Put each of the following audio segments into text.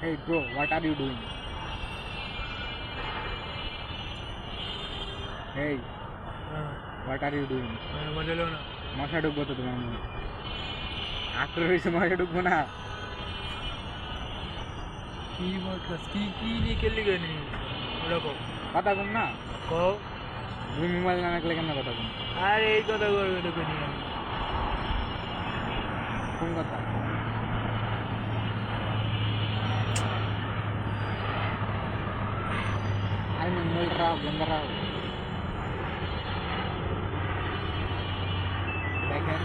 Hey bro, what are you doing? Hey, what are you doing? মজা লো না মশা ঢুকবো তো তোমার মুখে। আত্মর হয়েছে মশা ঢুকবো না। কি বলছিস কি কি নিয়ে খেললি কেন ওরকম কথা কম না। কও তুমি মোবাইল না রাখলে কেন কথা কম? আরে এই কথা করবে তো কেন কোন কথা? আরে মোবাইল রাও, বন্ধ রাও। দেখেন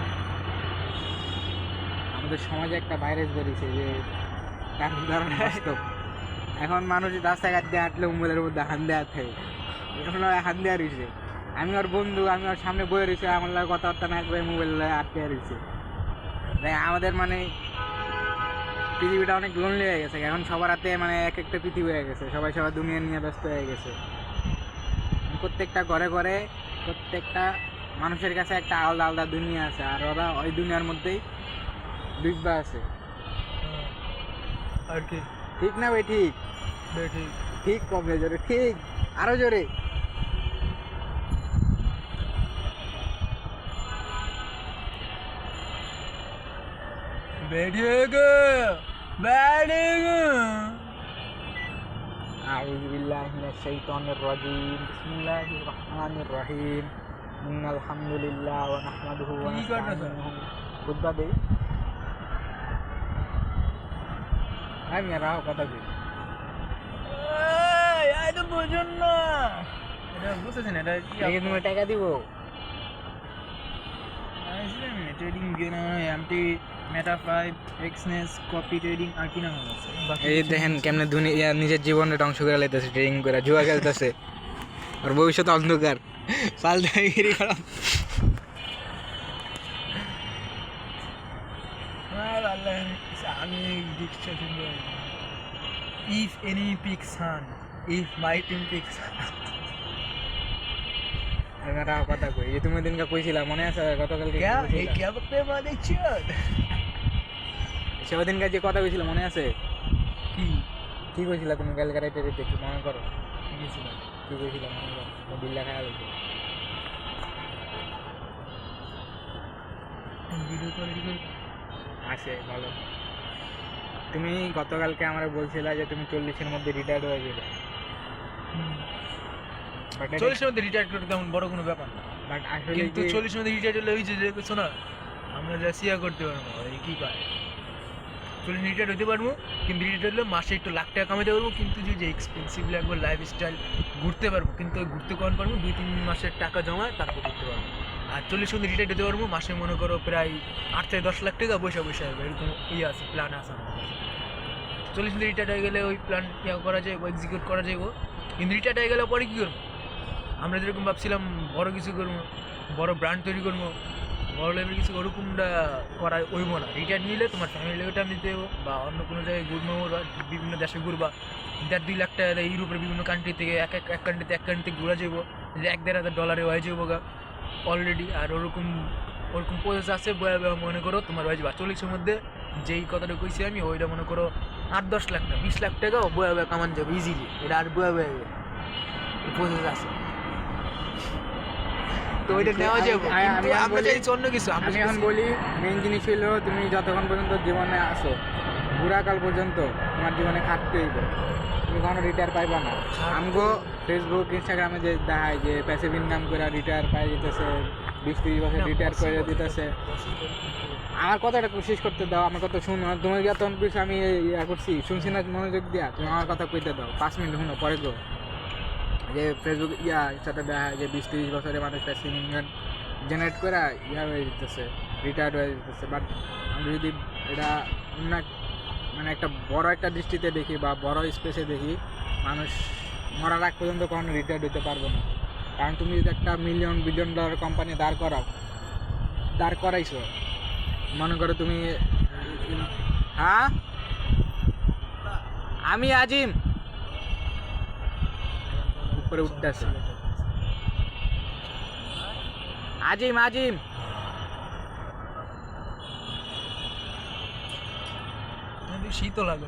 আমাদের সমাজে একটা ভাইরাস বেরিয়েছে যে তার উদাহরণ বাস্তব। এখন মানুষ রাস্তাঘাট দিয়ে হাঁটলে মোবাইলের মধ্যে হান দেওয়া থাকে, এখন হান দেওয়া রয়েছে। আমি ওর বন্ধু, আমি ওর সামনে বয়ে রয়েছে, আমার লাগে কথাবার্তা না করে মোবাইল আটকে রয়েছে। তাই আমাদের মানে পৃথিবীটা অনেক লোনলি হয়ে গেছে। এখন সবার হাতে মানে এক একটা পৃথিবী হয়ে গেছে, সবাই সবার দুনিয়া নিয়ে ব্যস্ত হয়ে গেছে। প্রত্যেকটা ঘরে ঘরে প্রত্যেকটা মানুষের কাছে একটা আলাদা আলাদা দুনিয়া আছে, আর ওরা ওই দুনিয়ার মধ্যেই ডুববা আছে। আর কি ঠিক না ভাই? ঠিক ঠিক ঠিক কমে জোরে, ঠিক আরো জোরে। বেরিয়েগো বেরিয়েগো আউযু বিল্লাহি মিনাশ শাইতানির রাজিম। বিসমিল্লাহির রহমানির রহিম। ইন্নাল হামদুলিল্লাহ ওয়া নাহমাদুহু ওয়া কি করতেছ? নাস্তাঈনুহু। খুতবা দেই। আমি রাও কথা কই। এই তো বুঝুন না এটা বুঝতেছেন এটা কি দেখে তুমি টাকা দিব। ট্রেডিং এমটি মেটা 5 এক্সনেস কপি ট্রেডিং আর কি নাম আছে এই দেখেন কেমনে দুনিয়া নিজের জীবনে ধ্বংস করে লাইতেছে, ট্রেডিং করে জুয়া খেলতেছে। আর ভবিষ্যৎ অন্ধকার। ফালদাগিরি করা। আমি দীক্ষা শুনবো if any pick sun if my team pick sun আমি রাও কথা কই। এই তুমি দিনকে কইছিলা মনে আছে? গতকালকে क्या ये क्या बकते मारे चोद সেদিনকে যে কথা কইছিল মনে আছে? কি কি কইছিলা তুমি কালকে রাইতে রাইতে? কি মনে করো? কি ছিল কি কইছিলা মনে করো? বিল্লা খায়া লইছে। ভিডিও কোয়ালিটি আছে ভালো। তুমি গতকালকে আমরা বলছিলা যে তুমি 40-এর মধ্যে রিটায়ার্ড হয়ে যাবে। বাট 40 এর মধ্যে রিটায়ার করতে তেমন বড় কোনো ব্যাপার না বাট আসলে কিন্তু কি 40 এর মধ্যে রিটায়ার হলে ওই যে শোনা আমরা যা সিয়া করতে পারবো এই কি পায় 40 রিটায়ার হতে পারবো কিন্তু রিটায়ার হলে মাসে একটু লাখ টাকা কামাতে পারবো কিন্তু যে এক্সপেন্সিভ লাগবে লাইফস্টাইল ঘুরতে পারবো কিন্তু ওই ঘুরতে কখন পারবো 2-3 মাসের টাকা জমা তারপর ঘুরতে পারবো। আর 40 মধ্যে রিটায়ার হতে পারবো মাসে মনে করো প্রায় 8 থেকে 10 লাখ টাকা বসে বসে আসবে এরকম আছে প্ল্যান আছে আমার কাছে। 40 মধ্যে রিটায়ার হয়ে গেলে ওই প্ল্যান ইয়া করা যায় এক্সিকিউট করা যাইব কিন্তু রিটায়ার হয়ে গেলে পরে কী করবো আমরা যেরকম ভাবছিলাম বড় কিছু করবো বড় ব্র্যান্ড তৈরি করবো বড় লেভেল কিছু ওরকমটা করা হইব না। রিটায়ার নিলে তোমার ফ্যামিলি টাইম দিতে হইব বা অন্য কোনো জায়গায় ঘুরবো বা বিভিন্ন দেশে ঘুরবা 1.5-2 লাখ টাকা ইউরোপের বিভিন্ন কান্ট্রি থেকে এক কান্ট্রিতে এক কান্ট্রিতে ঘোরা যাবো যে 1-1.5 হাজার ডলারে হয়ে যাবো গা অলরেডি। আর ওরকম প্রসেস আছে মনে করো তোমার হয়ে যাবে 40-এর মধ্যে যেই কথাটা কইছি আমি ওইটা মনে করো 8-10 লাখ না 20 লাখ টাকাও বয়া বয়া কামান যাবে ইজিলি এটা আর বয়া বয়া প্রসেস আছে তো ওইটা নেওয়া যাবে কিন্তু আমরা চাইছি অন্য কিছু। আমি এখন বলি মেইন জিনিস হলো তুমি যতক্ষণ পর্যন্ত জীবনে আসো বুড়াকাল পর্যন্ত তোমার জীবনে খাটতে হইব, তুমি কখনো রিটায়ার পাইবা না। আমগো ফেসবুক ইনস্টাগ্রামে যে দেখায় যে প্যাসিভ ইনকাম করে রিটায়ার পাই যেতেছে 20-30 বছর রিটায়ার করে দিতেছে। আমার কথাটা শেষ করতে দাও, আমার কথা শুনো। তোমার গিয়ে তখন কিছু আমি ইয়া করছি শুনছি না মনোযোগ দিয়া, তুমি আমার কথা কইতে দাও 5 মিনিট শুনো পরে গো। যে ফেসবুক সাথে দেখা হয় যে 20-30 বছরে মানুষ প্যাসিভ ইনকাম জেনারেট করে হয়ে যেতেছে রিটায়ার্ড হয়ে যেতেছে। বাট আমি যদি এটা মানে একটা বড় একটা দৃষ্টিতে দেখি বা বড় স্পেসে দেখি মানুষ মরার আগ পর্যন্ত কখনো রিটায়ার্ড হতে পারবো না। কারণ তুমি যদি একটা $1-বিলিয়ন কোম্পানি দাঁড় করাইছো মনে করো তুমি। হ্যাঁ আমি আজিম উপরে উঠতেছে আজিম শীতও লাগে